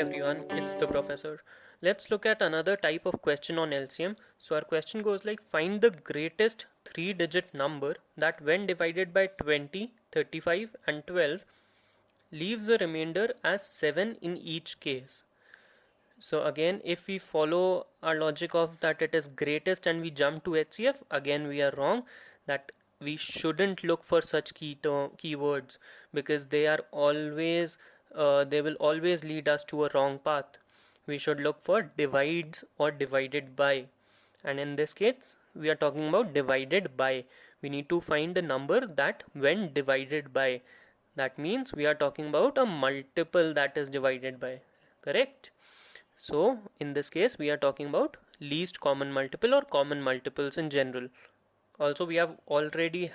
everyone, it's the professor. Let's look at another type of question on LCM. So our question goes like, find the greatest 3-digit number that when divided by 20, 35 and 12 leaves a remainder as 7 in each case. So again, if we follow our logic of that it is greatest and we jump to HCF, again we are wrong. That we shouldn't look for such keywords because they will always lead us to a wrong path. We should look for divides or divided by, and in this case we are talking about divided by. We need to find a number that when divided by, that means we are talking about a multiple that is divided by, correct? So in this case we are talking about least common multiple or common multiples in general. Also we have already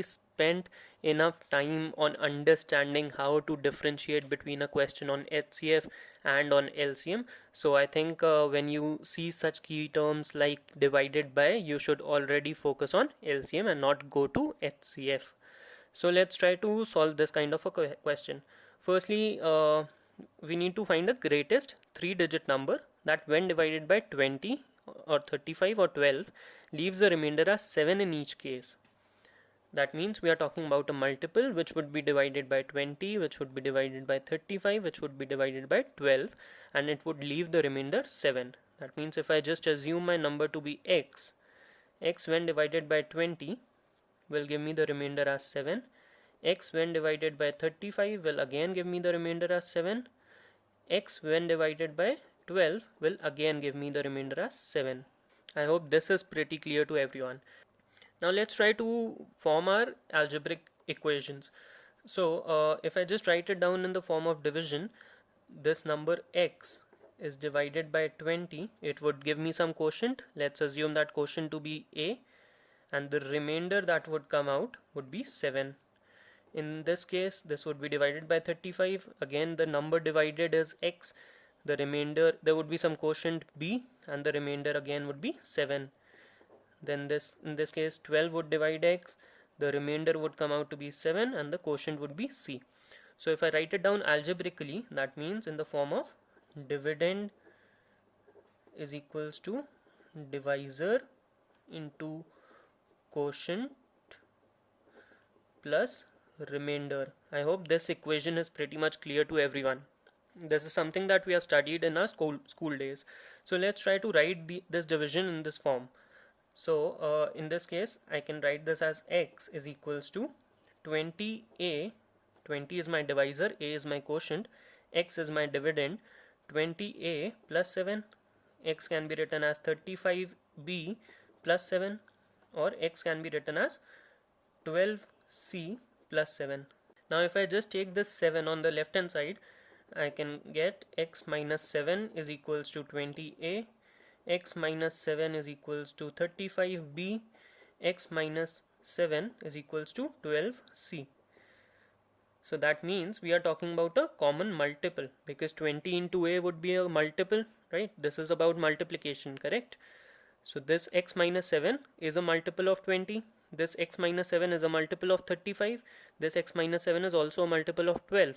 spent enough time on understanding how to differentiate between a question on HCF and on LCM. So I think when you see such key terms like divided by, you should already focus on LCM and not go to HCF. So let's try to solve this kind of a question. Firstly, we need to find the greatest 3-digit number that when divided by 20 or 35 or 12 leaves a remainder as 7 in each case. That means we are talking about a multiple which would be divided by 20, which would be divided by 35, which would be divided by 12, and it would leave the remainder 7. That means if I just assume my number to be x when divided by 20 will give me the remainder as 7. X when divided by 35 will again give me the remainder as 7. X when divided by 12 will again give me the remainder as 7. I hope this is pretty clear to everyone. Now let's try to form our algebraic equations. So if I just write it down in the form of division, this number x is divided by 20, it would give me some quotient. Let's assume that quotient to be a, and the remainder that would come out would be 7. In this case this would be divided by 35. Again the number divided is x, the remainder, there would be some quotient b, and the remainder again would be 7. Then in this case 12 would divide x, the remainder would come out to be 7, and the quotient would be c. So if I write it down algebraically, that means in the form of dividend is equals to divisor into quotient plus remainder. I hope this equation is pretty much clear to everyone. This is something that we have studied in our school days. So let's try to write this division in this form. So in this case I can write this as x is equals to 20a, 20 is my divisor, a is my quotient, x is my dividend, 20a plus 7. X can be written as 35b plus 7, or x can be written as 12c plus 7. Now if I just take this 7 on the left hand side, I can get x minus 7 is equals to 20a, x minus 7 is equals to 35b, x minus 7 is equals to 12c. So that means we are talking about a common multiple, because 20 into a would be a multiple, right? This is about multiplication, correct? So this x minus 7 is a multiple of 20. This x minus 7 is a multiple of 35. This x minus 7 is also a multiple of 12.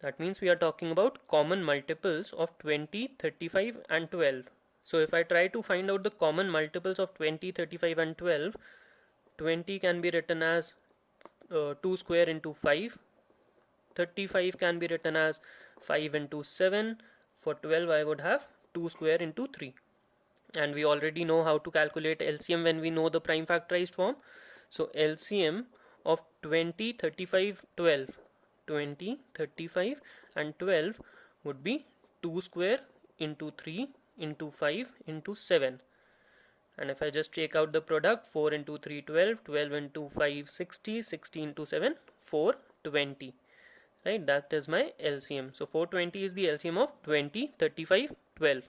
That means we are talking about common multiples of 20, 35 and 12. So if I try to find out the common multiples of 20, 35 and 12, 20 can be written as 2 square into 5. 35 can be written as 5 into 7. For 12 I would have 2 square into 3. And we already know how to calculate LCM when we know the prime factorized form. So LCM of 20, 35, 12, 20, 35 and 12 would be 2 square into 3 into 5 into 7. And if I just take out the product, 4 into 3 12, 12 into 5 60, 60 into 7 420, right? That is my LCM. So 420 is the LCM of 20, 35, 12.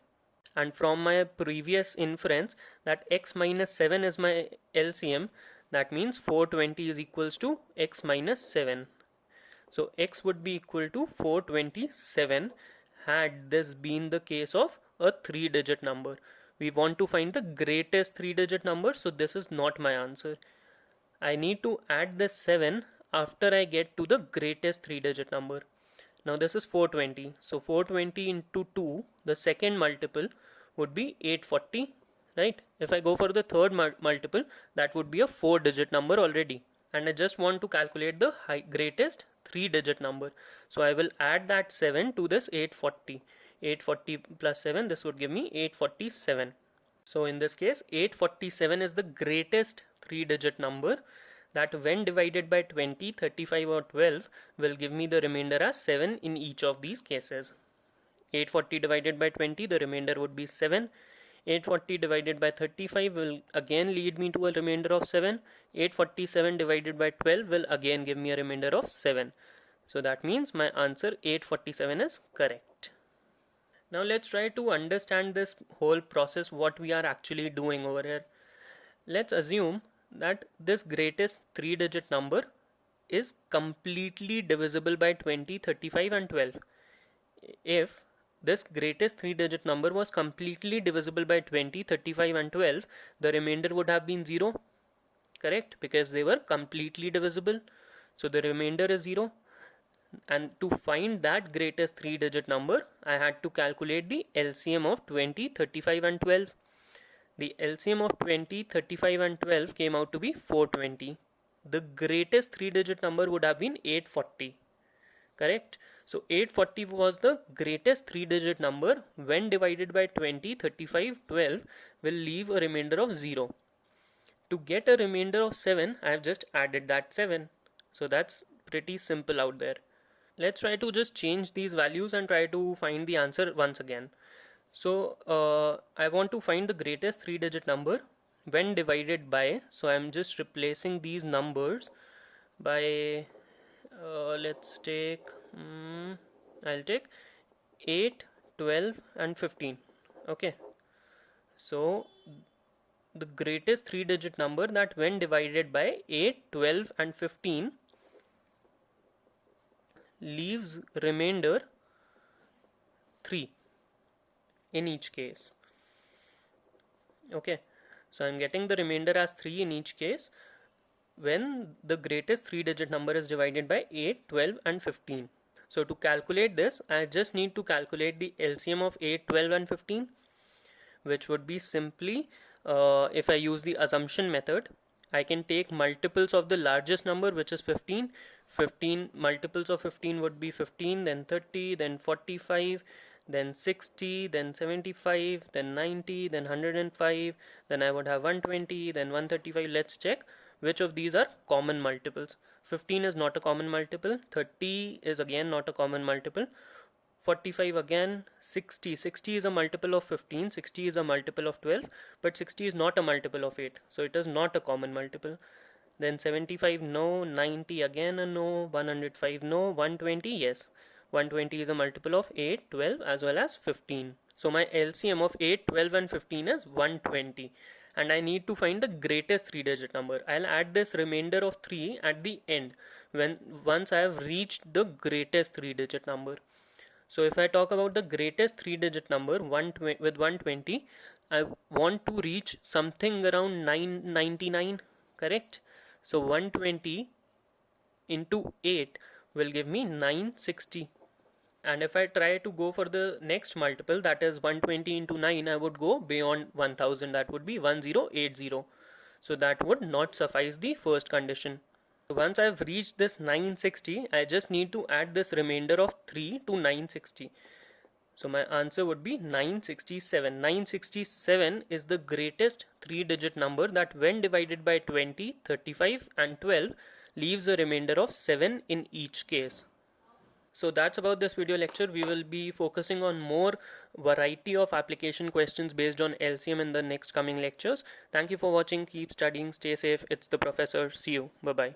And from my previous inference that x minus 7 is my LCM, that means 420 is equals to x minus 7. So x would be equal to 427 had this been the case of a 3-digit number. We want to find the greatest 3-digit number, so this is not my answer. I need to add this 7 after I get to the greatest 3-digit number. Now this is 420. So 420 into 2, the second multiple would be 840, right? If I go for the third multiple, that would be a 4-digit number already. And I just want to calculate the greatest 3-digit number. So I will add that 7 to this 840. 840 plus 7, this would give me 847. So in this case, 847 is the greatest 3-digit number that when divided by 20, 35 or 12 will give me the remainder as 7 in each of these cases. 840 divided by 20, the remainder would be 7. 840 divided by 35 will again lead me to a remainder of 7. 847 divided by 12 will again give me a remainder of 7. So that means my answer 847 is correct. Now let's try to understand this whole process, what we are actually doing over here. Let's assume that this greatest 3-digit number is completely divisible by 20, 35 and 12. If this greatest 3-digit number was completely divisible by 20, 35 and 12, the remainder would have been 0, correct? Because they were completely divisible. So the remainder is 0. And to find that greatest 3-digit number, I had to calculate the LCM of 20, 35 and 12. The LCM of 20, 35 and 12 came out to be 420. The greatest 3-digit number would have been 840. Correct? So 840 was the greatest 3-digit number when divided by 20, 35, 12 will leave a remainder of 0. To get a remainder of 7, I have just added that 7. So that's pretty simple out there. Let's try to just change these values and try to find the answer once again. So I want to find the greatest 3-digit number when divided by, so I'm just replacing these numbers by, let's take, I'll take 8, 12 and 15. Okay, so the greatest 3-digit number that when divided by 8, 12 and 15 leaves remainder 3 in each case. Okay, so I'm getting the remainder as 3 in each case when the greatest 3-digit number is divided by 8, 12 and 15. So to calculate this, I just need to calculate the LCM of 8, 12 and 15, which would be simply, if I use the assumption method, I can take multiples of the largest number, which is 15. 15 multiples of 15 would be 15, then 30, then 45, then 60, then 75, then 90, then 105, then I would have 120, then 135. Let's check which of these are common multiples. 15 is not a common multiple, 30 is again not a common multiple, 45 again, 60 is a multiple of 15, 60 is a multiple of 12, but 60 is not a multiple of 8, so it is not a common multiple. Then 75 no, 90 again a no, 105 no, 120 yes. 120 is a multiple of 8, 12 as well as 15. So my LCM of 8, 12 and 15 is 120. And I need to find the greatest 3-digit number. I'll add this remainder of 3 at the end once I have reached the greatest 3-digit number. So if I talk about the greatest 3-digit number with 120, I want to reach something around 999, correct? So 120 into 8 will give me 960. And if I try to go for the next multiple, that is 120 into 9, I would go beyond 1000. That would be 1080. So that would not suffice the first condition. Once I have reached this 960, I just need to add this remainder of 3 to 960. So my answer would be 967. 967 is the greatest 3-digit number that when divided by 20, 35 and 12 leaves a remainder of 7 in each case. So that's about this video lecture. We will be focusing on more variety of application questions based on LCM in the next coming lectures. Thank you for watching. Keep studying. Stay safe. It's the professor. See you. Bye-bye.